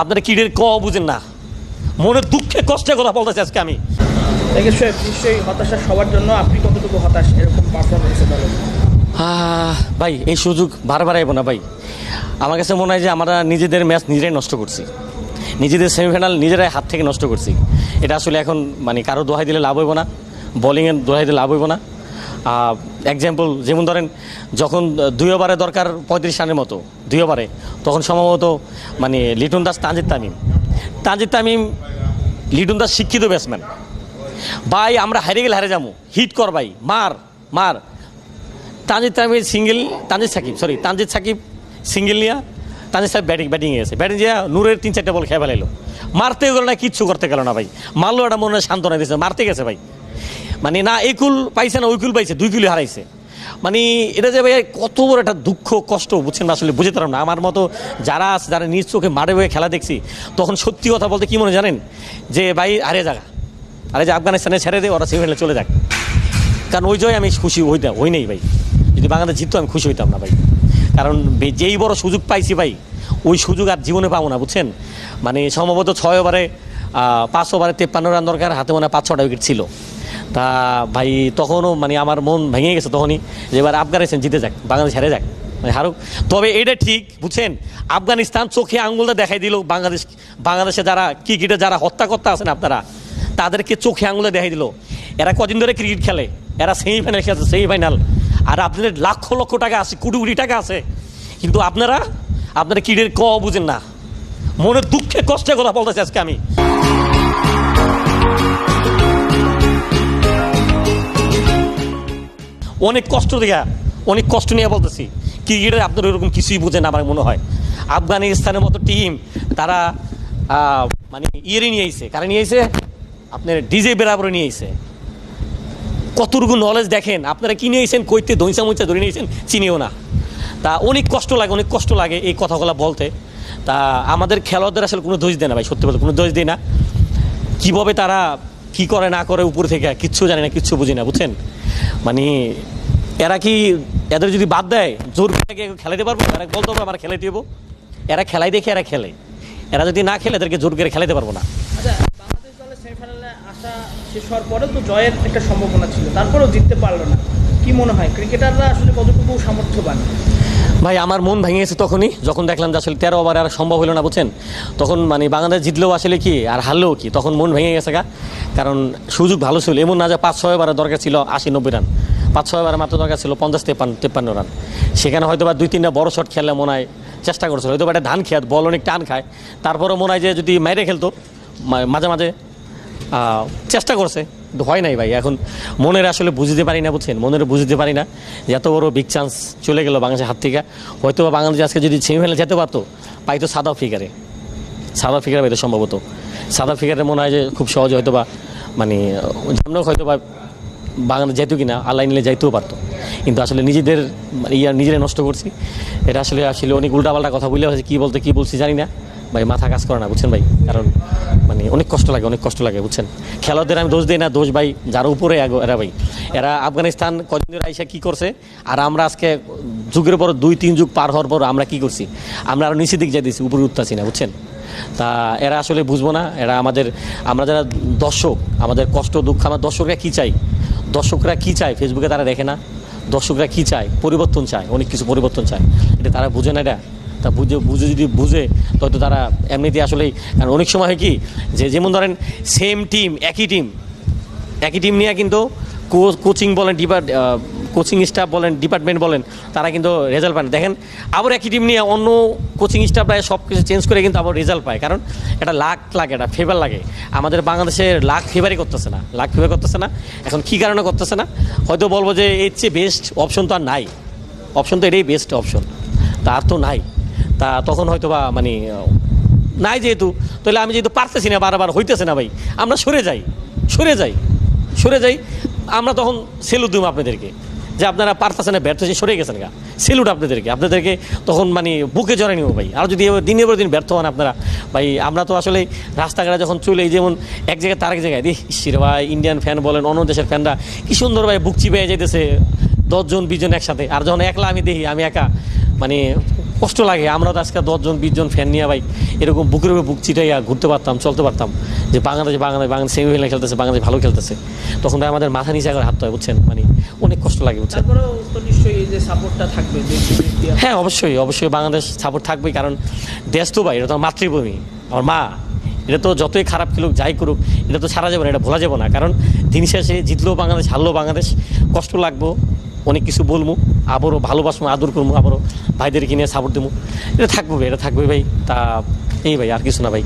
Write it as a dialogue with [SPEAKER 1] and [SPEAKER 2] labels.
[SPEAKER 1] আপনারা কিডের বুঝেন না, মনের দুঃখে কষ্টে কথা বলতেছি আজকে আমি।
[SPEAKER 2] নিশ্চয়ই হতাশা সবার জন্য। আপনি কতটুকু হতাশ এরকম পারফরমেন্সে দলের?
[SPEAKER 1] ভাই এই সুযোগ বারবার আইব না ভাই। আমার কাছে মনে হয় যে আমরা নিজেদের ম্যাচ নিজেরাই নষ্ট করছি, নিজেদের সেমিফাইনাল নিজেরাই হাত থেকে নষ্ট করছি। এটা আসলে এখন মানে কারো দোহাই দিলে লাভ হইব না, বোলিংয়ের দোহাই দিলে লাভ হইব না। এক্সাম্পল যেমন ধরেন যখন 2 ওভারে দরকার 35 রানের মতো 2 ওভারে, তখন সম্ভবত মানে লিটন দাস তানজিদ তামিম লিটন দাস শিক্ষিত ব্যাটসম্যান। ভাই আমরা হারে গেলে হারে যাবো, হিট কর ভাই, মার তানজিদ সাকিব সিঙ্গেল নিয়ে তানজিদ সাহেব ব্যাটিংয়ে গেছে, ব্যাটিং যে নূরের 3-4টা বল খেয়ে ফেলাইলো, মারতে গেল না, কিচ্ছু করতে গেল না ভাই। মারলো একটা মনে সান্ত্বনা দিয়েছে, মারতে গেছে ভাই। মানে না একুল পাইছে না ওইকুল পাইছে, 2 কিলো হারাইছে। মানে এটা যে ভাই কত বড় একটা দুঃখ কষ্ট, বুঝছেন না, আসলে বুঝতে পারলাম না। আমার মতো যারা নিজ চোখে মাঠে বয়ে খেলা দেখছি, তখন সত্যি কথা বলতে কি মনে জানেন, যে ভাই আরে যে আফগানিস্তানে ছেড়ে দেয়, ওরা সেমিফাইনালে চলে যাক। কারণ ওই জয় আমি খুশি হই নাই ভাই। যদি বাংলাদেশ জিততো আমি খুশি হইতাম না ভাই। কারণ যেই বড় সুযোগ পাইছি ভাই, ওই সুযোগ আর জীবনে পাবো না, বুঝছেন। মানে সম্ভবত 6 ওভারে 5 ওভারে 53 রান দরকার, হাতে মনে হয় 5-6টা উইকেট ছিল। তা ভাই তখনও মানে আমার মন ভেঙে গেছে তখনই, যে এবার আফগানিস্তান জিতে যাক, বাংলাদেশ হেরে যাক, মানে হারুক। তবে এটা ঠিক বুঝছেন, আফগানিস্তান চোখে আঙুলটা দেখাই দিল বাংলাদেশে যারা ক্রিকেটে যারা হত্যাকর্তা আছেন আপনারা, তাদেরকে চোখে আঙুলে দেখাই দিল এরা কদিন ধরে ক্রিকেট খেলে, এরা সেমিফাইনাল খেলছে, সেমিফাইনাল। আর আপনাদের লক্ষ লক্ষ টাকা আছে, কোটি কোটি টাকা আছে, কিন্তু আপনারা ক্রিকেটের বুঝেন না, মনের দুঃখে কষ্টে কথা বলতেছি আজকে আমি। অনেক কষ্ট নিয়ে বলতেছি, ক্রিকেটের আপনার ওরকম কিছুই বুঝেন আমার মনে হয়। আফগানিস্তানের মতো টিম তারা মানে নিয়ে আইছে, কারা নিয়ে আইছে, আপনার ডিজে বেরাবরে নিয়ে আইছে। কতটুকু নলেজ দেখেন আপনারা, কি নিয়ে আইছেন, কইতে দইসা মইসা ধরে নিয়েছেন, চিনিও না। তা অনেক কষ্ট লাগে এই কথাগুলো বলতে। তা আমাদের খেলোয়াড়দের আসলে কোনো দোষ দেয় না ভাই, সত্যি বলতে কোনো দোষ দেয় না। কীভাবে তারা কি করে না করে উপর থেকে কিচ্ছু জানি না, কিচ্ছু বুঝি না, বুঝছেন। মানে এদের যদি বাদ দেয়, জোর করে খেলাতে পারবো? এরা বলতে পারবো আমরা খেলাতে দেবো, এরা খেলাই দেখে এরা খেলে, এরা যদি না খেলে এদেরকে জোর করে খেলাতে পারবো না।
[SPEAKER 2] আচ্ছা, বাংলাদেশ দলের সেমিফাইনালে আসা শেষ হওয়ার পরেও তো জয়ের একটা সম্ভাবনা ছিল, তারপরেও জিততে পারলো না। কি মনে হয় ক্রিকেটাররা আসলে কতটুকু সামর্থ্যবান?
[SPEAKER 1] ভাই আমার মন ভেঙে গেছে তখনই, যখন দেখলাম যে আসলে 13 ওভারে আর সম্ভব হলো না, বুঝছেন। তখন মানে বাংলাদেশ জিতলেও আসলে কি আর হারলেও কি, তখন মন ভেঙে গেছে গা। কারণ সুযোগ ভালো ছিল, এমন না যে 5-6 ওভারে দরকার ছিল 80-90 রান, 5-6 ওভারে মাত্র দরকার ছিল 50-53 রান। সেখানে হয়তো বা 2-3টা বড় শট খেললে মনে হয় চেষ্টা করছিল, হয়তো বা একটা ধান খেয়াত বল অনেক টান খায়, তারপরেও মনে হয় যে যদি মাইরে খেলতো, মাঝে মাঝে চেষ্টা করছে, কিন্তু হয় নাই ভাই। এখন মনের আসলে বুঝতে পারি না, বুঝছেন, বুঝতে পারি না যে এত বড় বিগ চান্স চলে গেল বাংলাদেশের হাত থেকে। হয়তো বা বাংলাদেশ আজকে যদি সেমিফাইনালে যেতে পারতো, পাইতো সাউথ আফ্রিকারে পাইতো সম্ভবত। সাউথ আফ্রিকারে মনে হয় যে খুব সহজে হয়তো বা মানে হয়তো বা বাংলাদেশ যাইতো কিনা, আল্লাহ নিলে যাইতেও পারতো। কিন্তু আসলে নিজেদের নিজেরাই নষ্ট করছি। এটা আসলে অনেক উল্টাপাল্টা কথা বলে হয়েছে, কী বলছি জানি না ভাই, মাথা কাজ করে না, বুঝছেন ভাই। কারণ মানে অনেক কষ্ট লাগে, বুঝছেন। খেলোয়াড়দের আমি দোষ দিই না, দোষ ভাই যারা উপরে এরা ভাই, এরা আফগানিস্তান কদিন ধরে আইসা কী করছে, আর আমরা আজকে যুগের পর 2-3 যুগ পার হওয়ার পর আমরা কী করছি, আমরা আরও নিচের দিকে যাই দিচ্ছি, উপরে উঠতেছি না, বুঝছেন। তা এরা আসলে বুঝবো না, আমরা যারা দর্শক, আমাদের কষ্ট দুঃখ, আমার দর্শকরা কী চায় ফেসবুকে তারা দেখে না। দর্শকরা কী চায়, পরিবর্তন চায়, অনেক কিছু পরিবর্তন চায়, এটা তারা বুঝে না। এটা তা যদি বুঝে হয়তো তারা এমনিতে আসলেই, কারণ অনেক সময় হয় কি, যে যেমন ধরেন সেম টিম, একই টিম নিয়ে কিন্তু কোচিং স্টাফ বলেন, ডিপার্টমেন্ট বলেন, তারা কিন্তু রেজাল্ট পায় না। দেখেন আবার একই টিম নিয়ে অন্য কোচিং স্টাফরা সব কিছু চেঞ্জ করে কিন্তু আবার রেজাল্ট পায়, কারণ এটা লাক লাগে, এটা ফেভার লাগে। আমাদের বাংলাদেশের লাক ফেভারই করতেছে না। এখন কী কারণে করতেছে না, হয়তো বলবো যে এর চেয়ে বেস্ট অপশন তো আর নাই, অপশন তো এটাই বেস্ট অপশন, তার তো নাই। তা তখন হয়তো বা মানে নাই, যেহেতু তাহলে আমি যেহেতু পারতেছি না, বারবার হইতেছে না ভাই, আমরা সরে যাই। আমরা তখন সেলুট দিব আপনাদেরকে, যে আপনারা পারতেছেন না, ব্যর্থ হয়ে সরে গেছেন গা, সেলুট আপনাদেরকে তখন মানে বুকে জড়াই নিব ভাই। আর যদি দিনের পর দিন ব্যর্থ হন আপনারা ভাই, আমরা তো আসলে রাস্তাঘাটে যখন চলে, যেমন এক জায়গায় তার এক জায়গায় ইসির ভাই, ইন্ডিয়ান ফ্যান বলেন, অন্য দেশের ফ্যানরা কি সুন্দর ভাই বুক চিপে যেতেছে 10 জন 20 জন একসাথে, আর যখন একলা আমি দেখি, আমি একা, মানে কষ্ট লাগে। আমরা তো আজকে 10 জন 20 জন ফ্যান নিয়ে ভাই এরকম বুকের উপরে বুক চিটাইয়া ঘুরতে পারতাম, চলতে পারতাম, যে বাংলাদেশ সেমিফাইনাল খেলতেছে, বাংলাদেশ ভালো খেলতেছে, তখন ভাই আমাদের মাথা নিচে করে হাঁটতে হয়, বুঝছেন, মানে অনেক কষ্ট লাগে, বুঝছেন।
[SPEAKER 2] তারপরেও তো নিশ্চয়ই এই যে সাপোর্টটা থাকবে দেশীয় দিক দিয়ে।
[SPEAKER 1] হ্যাঁ, অবশ্যই অবশ্যই বাংলাদেশ সাপোর্ট থাকবেই, কারণ দেশ তো ভাই এটা তো আমার মাতৃভূমি, আমার মা। এটা তো যতই খারাপ খেলুক, যাই করুক, এটা তো ছাড়া যাবে না, এটা ভোলা যাবে না। কারণ দিন শেষে জিতলেও বাংলাদেশ, হারলেও বাংলাদেশ, কষ্ট লাগবো, অনেক কিছু বলবো, আবারও ভালোবাসবো, আদর করবো, আবারও ভাইদেরকে নিয়ে সাপোর্ট দেবো, এটা থাকবে ভাই, এটা থাকবে ভাই। তা এই ভাই, আর কিছু না ভাই।